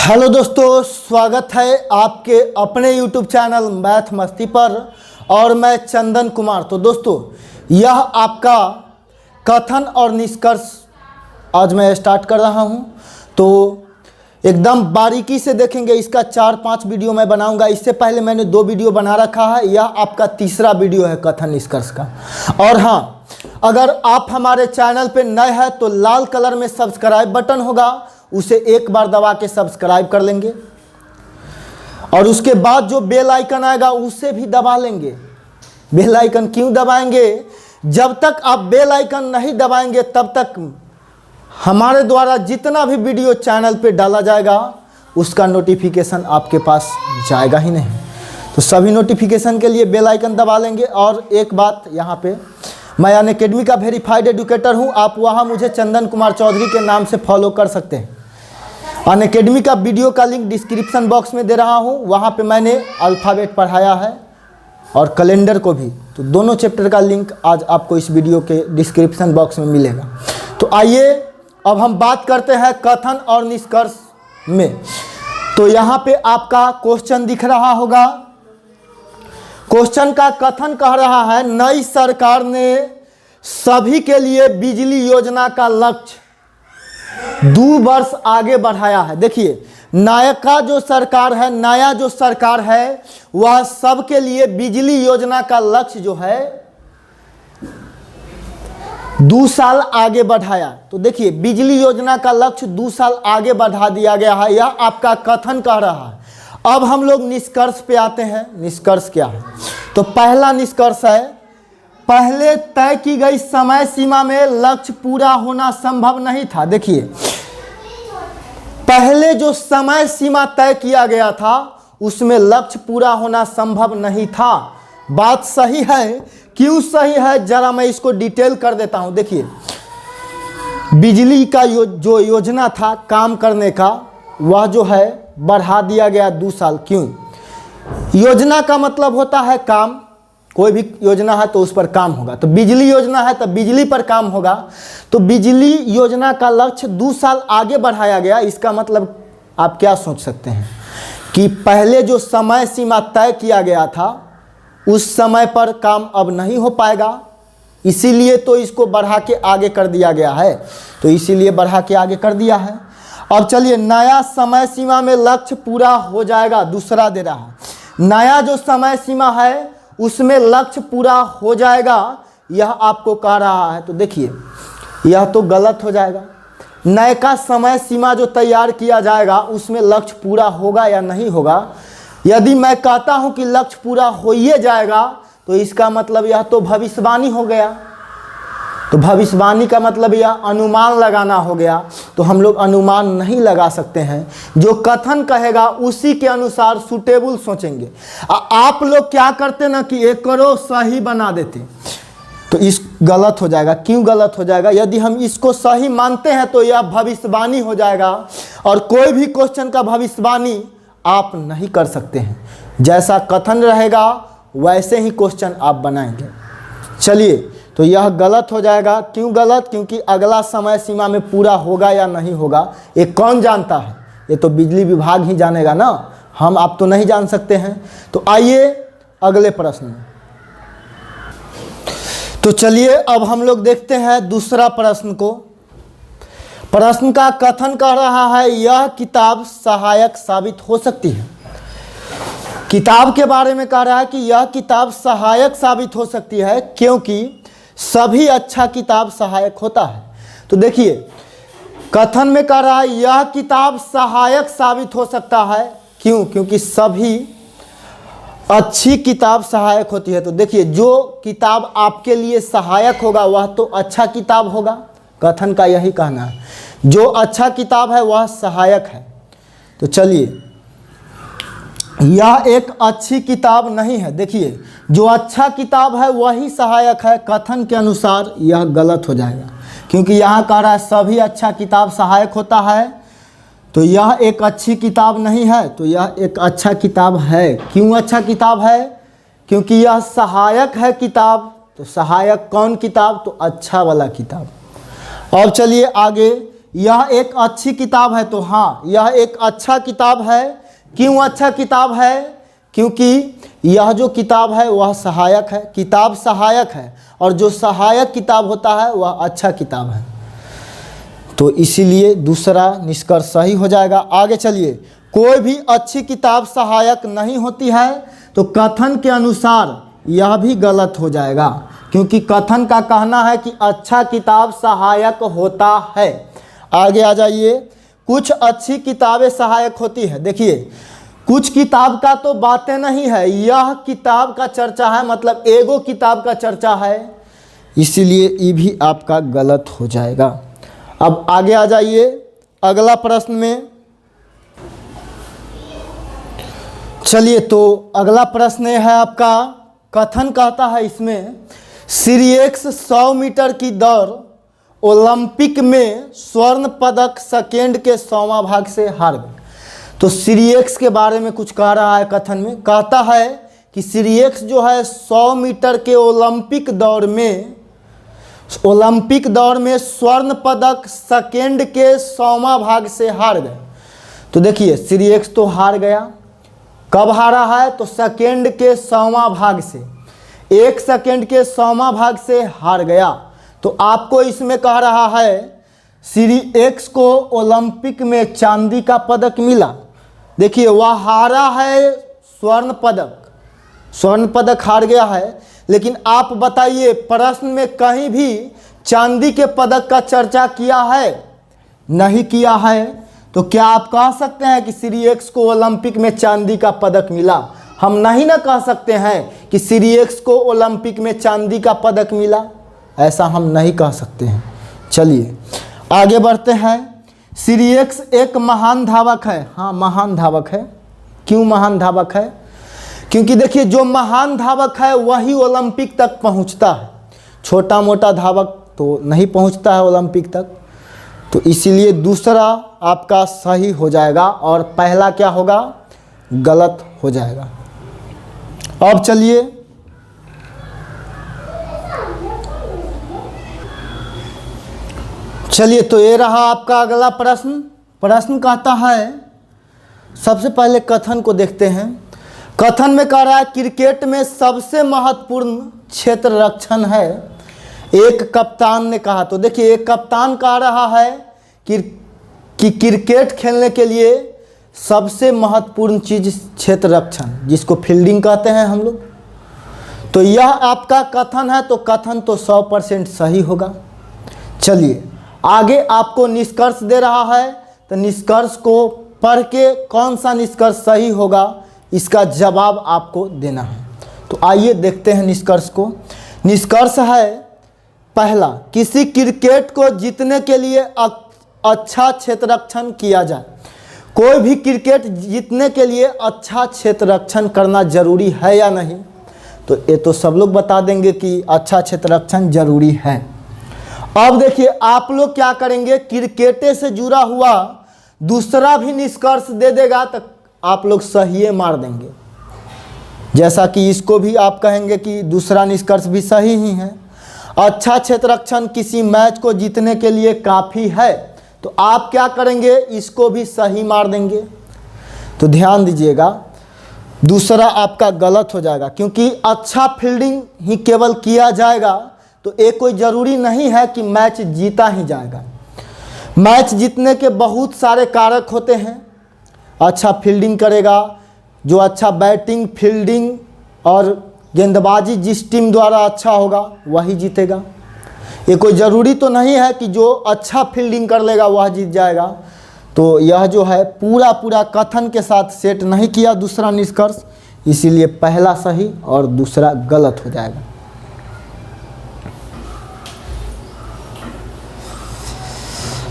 Hello दोस्तों, स्वागत है आपके अपने YouTube चैनल मैथ मस्ती पर और मैं चंदन कुमार। तो दोस्तों, यह आपका कथन और निष्कर्ष आज मैं स्टार्ट कर रहा हूं। तो एकदम बारीकी से देखेंगे। इसका 4-5 वीडियो मैं बनाऊंगा। इससे पहले मैंने 2 वीडियो बना रखा है। यह आपका तीसरा वीडियो है कथन निष्कर्ष का। और हाँ, अगर आप हमारे चैनल पे नए हैं तो लाल कलर में सब्सक्राइब बटन होगा, उसे एक बार दबा के सब्सक्राइब कर लेंगे और उसके बाद जो बेल आइकन आएगा उसे भी दबा लेंगे। बेल आइकन क्यों दबाएंगे? जब तक आप बेल आइकन नहीं दबाएंगे तब तक हमारे द्वारा जितना भी वीडियो चैनल पे डाला जाएगा उसका नोटिफिकेशन आपके पास जाएगा ही नहीं। तो सभी नोटिफिकेशन के लिए बेल आइकन दबा लेंगे। और एक बात यहाँ पे, मैं अनअकैडमी का वेरीफाइड एजुकेटर हूँ। आप वहाँ मुझे चंदन कुमार चौधरी के नाम से फॉलो कर सकते हैं। अनअकैडमी का वीडियो का लिंक डिस्क्रिप्शन बॉक्स में दे रहा हूँ। वहाँ पे मैंने अल्फ़ाबेट पढ़ाया है और कैलेंडर को भी। तो दोनों चैप्टर का लिंक आज आपको इस वीडियो के डिस्क्रिप्शन बॉक्स में मिलेगा। तो आइए अब हम बात करते हैं कथन और निष्कर्ष में। तो यहाँ पे आपका क्वेश्चन दिख रहा होगा। क्वेश्चन का कथन कह रहा है, नई सरकार ने सभी के लिए बिजली योजना का लक्ष्य 2 वर्ष आगे बढ़ाया है। देखिए, नया जो सरकार है वह सबके लिए बिजली योजना का लक्ष्य जो है 2 साल आगे बढ़ाया। तो देखिए, बिजली योजना का लक्ष्य 2 साल आगे बढ़ा दिया गया है। यह आपका कथन कह रहा है। अब हम लोग निष्कर्ष पे आते हैं। निष्कर्ष क्या है? तो पहला निष्कर्ष है, पहले तय की गई समय सीमा में लक्ष्य पूरा होना संभव नहीं था। देखिए, पहले जो समय सीमा तय किया गया था उसमें लक्ष्य पूरा होना संभव नहीं था। बात सही है। क्यों सही है, जरा मैं इसको डिटेल कर देता हूं। देखिए, बिजली का जो योजना था काम करने का, वह जो है बढ़ा दिया गया 2 साल। क्यों? योजना का मतलब होता है काम। कोई भी योजना है तो उस पर काम होगा। तो बिजली योजना है तो बिजली पर काम होगा। तो बिजली योजना का लक्ष्य 2 साल आगे बढ़ाया गया। इसका मतलब आप क्या सोच सकते हैं कि पहले जो समय सीमा तय किया गया था उस समय पर काम अब नहीं हो पाएगा, इसीलिए तो इसको बढ़ा के आगे कर दिया गया है। तो इसीलिए बढ़ा के आगे कर दिया है। अब चलिए, नया समय सीमा में लक्ष्य पूरा हो जाएगा, दूसरा दे रहा है। नया जो समय सीमा है उसमें लक्ष्य पूरा हो जाएगा, यह आपको कह रहा है। तो देखिए, यह तो गलत हो जाएगा। नए का समय सीमा जो तैयार किया जाएगा उसमें लक्ष्य पूरा होगा या नहीं होगा? यदि मैं कहता हूं कि लक्ष्य पूरा हो ही जाएगा तो इसका मतलब यह तो भविष्यवाणी हो गया। तो भविष्यवाणी का मतलब यह अनुमान लगाना हो गया। तो हम लोग अनुमान नहीं लगा सकते हैं। जो कथन कहेगा उसी के अनुसार सूटेबल सोचेंगे। आप लोग क्या करते ना कि एक करो सही बना देते, तो इस गलत हो जाएगा। क्यों गलत हो जाएगा? यदि हम इसको सही मानते हैं तो यह भविष्यवाणी हो जाएगा और कोई भी क्वेश्चन का भविष्यवाणी आप नहीं कर सकते हैं। जैसा कथन रहेगा वैसे ही क्वेश्चन आप बनाएंगे। चलिए, तो यह गलत हो जाएगा। क्यों गलत? क्योंकि अगला समय सीमा में पूरा होगा या नहीं होगा ये कौन जानता है? ये तो बिजली विभाग ही जानेगा ना, हम आप तो नहीं जान सकते हैं। तो आइए अगले प्रश्न में। तो चलिए अब हम लोग देखते हैं दूसरा प्रश्न को। प्रश्न का कथन कह रहा है, यह किताब सहायक साबित हो सकती है। किताब के बारे में कह रहा है कि यह किताब सहायक साबित हो सकती है क्योंकि सभी अच्छा किताब सहायक होता है। तो देखिए, कथन में कह रहा है यह किताब सहायक साबित हो सकता है। क्यों? क्योंकि सभी अच्छी किताब सहायक होती है। तो देखिए, जो किताब आपके लिए सहायक होगा वह तो अच्छा किताब होगा। कथन का यही कहना है, जो अच्छा किताब है वह सहायक है। तो चलिए, यह एक अच्छी किताब नहीं है। देखिए, जो अच्छा किताब है वही सहायक है। कथन के अनुसार यह गलत हो जाएगा क्योंकि यहाँ कह रहा है सभी अच्छा किताब सहायक होता है। तो यह एक अच्छी किताब नहीं है, तो यह एक अच्छा किताब है। क्यों अच्छा किताब है? क्योंकि यह सहायक है किताब। तो सहायक कौन किताब? तो अच्छा वाला किताब। अब चलिए आगे, यह एक अच्छी किताब है, तो हाँ यह एक अच्छा किताब है। क्यों अच्छा किताब है? क्योंकि यह जो किताब है वह सहायक है, किताब सहायक है, और जो सहायक किताब होता है वह अच्छा किताब है। तो इसीलिए दूसरा निष्कर्ष सही हो जाएगा। आगे चलिए, कोई भी अच्छी किताब सहायक नहीं होती है, तो कथन के अनुसार यह भी गलत हो जाएगा, क्योंकि कथन का कहना है कि अच्छा किताब सहायक होता है। आगे आ जाइए, कुछ अच्छी किताबें सहायक होती है। देखिए, कुछ किताब का तो बातें नहीं है, यह किताब का चर्चा है, मतलब एगो किताब का चर्चा है, इसीलिए ये भी आपका गलत हो जाएगा। अब आगे आ जाइए अगला प्रश्न में। चलिए, तो अगला प्रश्न है आपका, कथन कहता है इसमें, सिरियक्स 100 मीटर की दौड़ ओलंपिक में स्वर्ण पदक सेकेंड के 100वां भाग से हार गए। तो सिरियक्स के बारे में कुछ कह रहा है कथन में, कहता है कि सिरियक्स जो है 100 मीटर के ओलंपिक दौड़ में स्वर्ण पदक सेकेंड के 100वां भाग से हार गए। तो देखिए, सिरियक्स तो हार गया, कब हारा है? तो सेकेंड के 100वां भाग से, 1 सेकेंड के 100वां भाग से हार गया। तो आपको इसमें कह रहा है सिरियक्स को ओलंपिक में चांदी का पदक मिला। देखिए, वह हारा है स्वर्ण पदक हार गया है, लेकिन आप बताइए प्रश्न में कहीं भी चांदी के पदक का चर्चा किया है? नहीं किया है। तो क्या आप कह सकते हैं कि सिरियक्स को ओलंपिक में चांदी का पदक मिला? हम नहीं ना कह सकते हैं कि सिरियक्स को ओलंपिक में चांदी का पदक मिला, ऐसा हम नहीं कह सकते हैं। चलिए आगे बढ़ते हैं। सिरियक्स एक महान धावक है। हाँ, महान धावक है। क्यों महान धावक है? क्योंकि देखिए, जो महान धावक है वही ओलंपिक तक पहुंचता है, छोटा मोटा धावक तो नहीं पहुंचता है ओलंपिक तक। तो इसीलिए दूसरा आपका सही हो जाएगा और पहला क्या होगा? गलत हो जाएगा। अब चलिए तो ये रहा आपका अगला प्रश्न। प्रश्न कहता है, सबसे पहले कथन को देखते हैं। कथन में कह रहा है क्रिकेट में सबसे महत्वपूर्ण क्षेत्र रक्षण है, एक कप्तान ने कहा। तो देखिए, एक कप्तान कह रहा है कि क्रिकेट खेलने के लिए सबसे महत्वपूर्ण चीज क्षेत्र रक्षण, जिसको फील्डिंग कहते हैं हम लोग। तो यह आपका कथन है, तो कथन तो 100% सही होगा। चलिए आगे आपको निष्कर्ष दे रहा है, तो निष्कर्ष को पढ़ के कौन सा निष्कर्ष सही होगा इसका जवाब आपको देना है। तो आइए देखते हैं निष्कर्ष को। निष्कर्ष है पहला, किसी क्रिकेट को जीतने के लिए अच्छा क्षेत्ररक्षण किया जाए। कोई भी क्रिकेट जीतने के लिए अच्छा क्षेत्ररक्षण करना जरूरी है या नहीं? तो ये तो सब लोग बता देंगे कि अच्छा क्षेत्ररक्षण जरूरी है। अब देखिए, आप लोग क्या करेंगे, क्रिकेट से जुड़ा हुआ दूसरा भी निष्कर्ष दे देगा तो आप लोग सही मार देंगे। जैसा कि इसको भी आप कहेंगे कि दूसरा निष्कर्ष भी सही ही है। अच्छा क्षेत्ररक्षण किसी मैच को जीतने के लिए काफ़ी है, तो आप क्या करेंगे, इसको भी सही मार देंगे। तो ध्यान दीजिएगा, दूसरा आपका गलत हो जाएगा, क्योंकि अच्छा फील्डिंग ही केवल किया जाएगा तो ये कोई ज़रूरी नहीं है कि मैच जीता ही जाएगा। मैच जीतने के बहुत सारे कारक होते हैं। अच्छा फील्डिंग करेगा, जो अच्छा बैटिंग, फील्डिंग और गेंदबाजी जिस टीम द्वारा अच्छा होगा वही जीतेगा। ये कोई ज़रूरी तो नहीं है कि जो अच्छा फील्डिंग कर लेगा वह जीत जाएगा। तो यह जो है पूरा कथन के साथ सेट नहीं किया दूसरा निष्कर्ष, इसीलिए पहला सही और दूसरा गलत हो जाएगा।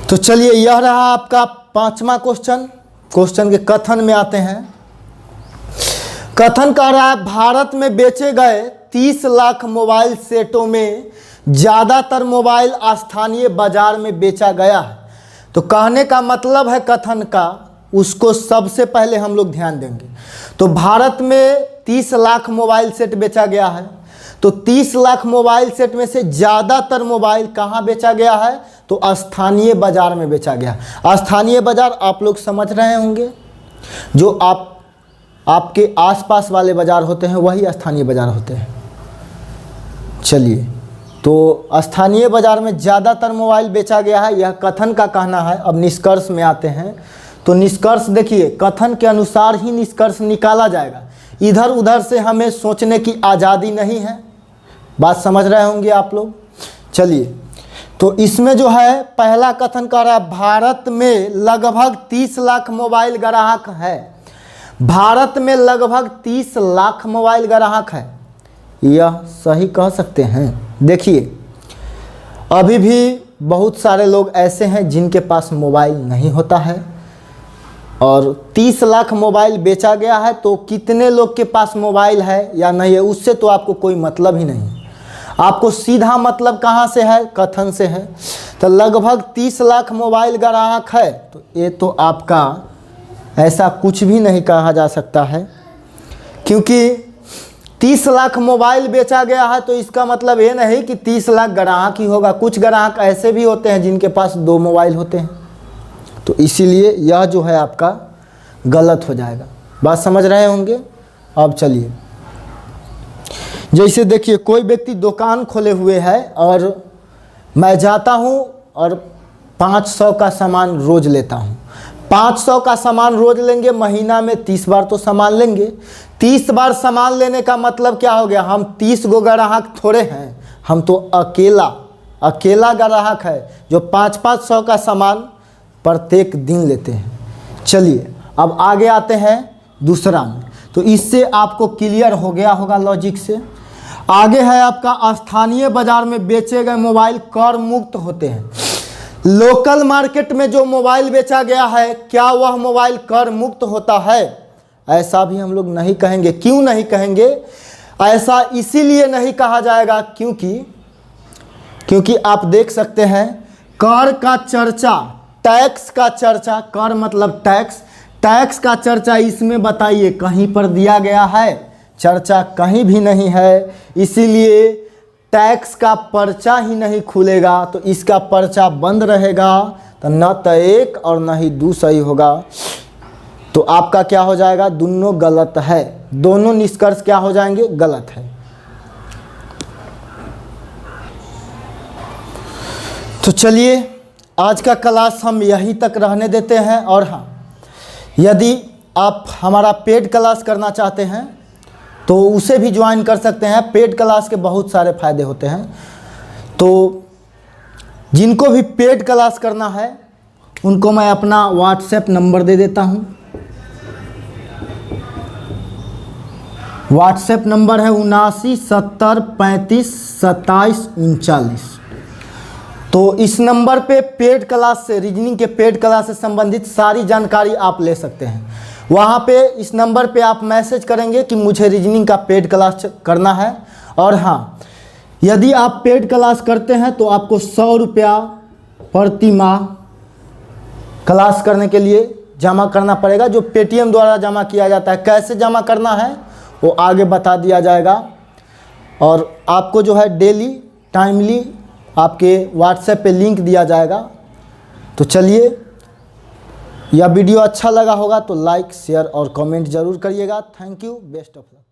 तो चलिए, यह रहा आपका 5वां क्वेश्चन। क्वेश्चन के कथन में आते हैं। कथन कह रहा है, भारत में बेचे गए 30 लाख मोबाइल सेटों में ज़्यादातर मोबाइल स्थानीय बाजार में बेचा गया है। तो कहने का मतलब है कथन का, उसको सबसे पहले हम लोग ध्यान देंगे। तो भारत में 30 लाख मोबाइल सेट बेचा गया है, तो 30 लाख मोबाइल सेट में से ज़्यादातर मोबाइल कहाँ बेचा गया है? तो स्थानीय बाजार में बेचा गया। स्थानीय बाजार आप लोग समझ रहे होंगे, जो आपके आसपास वाले बाजार होते हैं वही स्थानीय बाजार होते हैं। चलिए, तो स्थानीय बाजार में ज़्यादातर मोबाइल बेचा गया है, यह कथन का कहना है। अब निष्कर्ष में आते हैं। तो निष्कर्ष देखिए, कथन के अनुसार ही निष्कर्ष निकाला जाएगा। इधर उधर से हमें सोचने की आज़ादी नहीं है। बात समझ रहे होंगे आप लोग। चलिए, तो इसमें जो है पहला कथन कह रहा है भारत में लगभग 30 लाख मोबाइल ग्राहक है। भारत में लगभग 30 लाख मोबाइल ग्राहक है, यह सही कह सकते हैं। देखिए, अभी भी बहुत सारे लोग ऐसे हैं जिनके पास मोबाइल नहीं होता है, और 30 लाख मोबाइल बेचा गया है, तो कितने लोग के पास मोबाइल है या नहीं है उससे तो आपको कोई मतलब ही नहीं। आपको सीधा मतलब कहाँ से है? कथन से है। तो लगभग 30 लाख मोबाइल ग्राहक है, तो ये तो आपका ऐसा कुछ भी नहीं कहा जा सकता है, क्योंकि 30 लाख मोबाइल बेचा गया है तो इसका मतलब ये नहीं कि 30 लाख ग्राहक ही होगा। कुछ ग्राहक ऐसे भी होते हैं जिनके पास 2 मोबाइल होते हैं, तो इसीलिए यह जो है आपका गलत हो जाएगा। बात समझ रहे होंगे। अब चलिए, जैसे देखिए, कोई व्यक्ति दुकान खोले हुए है और मैं जाता हूँ और 500 का सामान रोज़ लेता हूँ। 500 का सामान रोज़ लेंगे, महीना में 30 बार तो सामान लेंगे। 30 बार सामान लेने का मतलब क्या हो गया? हम 30 गो ग्राहक थोड़े हैं, हम तो अकेला ग्राहक है जो 500 का सामान प्रत्येक दिन लेते हैं। चलिए, अब आगे आते हैं दूसरा में। तो इससे आपको क्लियर हो गया होगा लॉजिक से। आगे है आपका स्थानीय बाजार में बेचे गए मोबाइल कर मुक्त होते हैं। लोकल मार्केट में जो मोबाइल बेचा गया है, क्या वह मोबाइल कर मुक्त होता है? ऐसा भी हम लोग नहीं कहेंगे। क्यों नहीं कहेंगे? ऐसा इसीलिए नहीं कहा जाएगा क्योंकि आप देख सकते हैं, कर का चर्चा, टैक्स का चर्चा, कर मतलब टैक्स, टैक्स का चर्चा इसमें बताइए कहीं पर दिया गया है? चर्चा कहीं भी नहीं है। इसीलिए टैक्स का पर्चा ही नहीं खुलेगा, तो इसका पर्चा बंद रहेगा, तो न तो 1 और न ही 2 सही होगा। तो आपका क्या हो जाएगा? दोनों गलत है। दोनों निष्कर्ष क्या हो जाएंगे? गलत है। तो चलिए, आज का क्लास हम यहीं तक रहने देते हैं। और हाँ, यदि आप हमारा पेड क्लास करना चाहते हैं तो उसे भी ज्वाइन कर सकते हैं। पेड क्लास के बहुत सारे फ़ायदे होते हैं। तो जिनको भी पेड क्लास करना है उनको मैं अपना व्हाट्सएप नंबर दे देता हूँ। व्हाट्सएप नंबर है 79 70 35 27 39। तो इस नंबर पे पेड क्लास से, रीजनिंग के पेड क्लास से संबंधित सारी जानकारी आप ले सकते हैं। वहाँ पे इस नंबर पे आप मैसेज करेंगे कि मुझे रीजनिंग का पेड क्लास करना है। और हाँ, यदि आप पेड क्लास करते हैं तो आपको 100 रुपया प्रति माह क्लास करने के लिए जमा करना पड़ेगा, जो पेटीएम द्वारा जमा किया जाता है। कैसे जमा करना है वो आगे बता दिया जाएगा। और आपको जो है डेली टाइमली आपके व्हाट्सएप पे लिंक दिया जाएगा। तो चलिए, यह वीडियो अच्छा लगा होगा तो लाइक, शेयर और कमेंट ज़रूर करिएगा। Thank you, best of luck.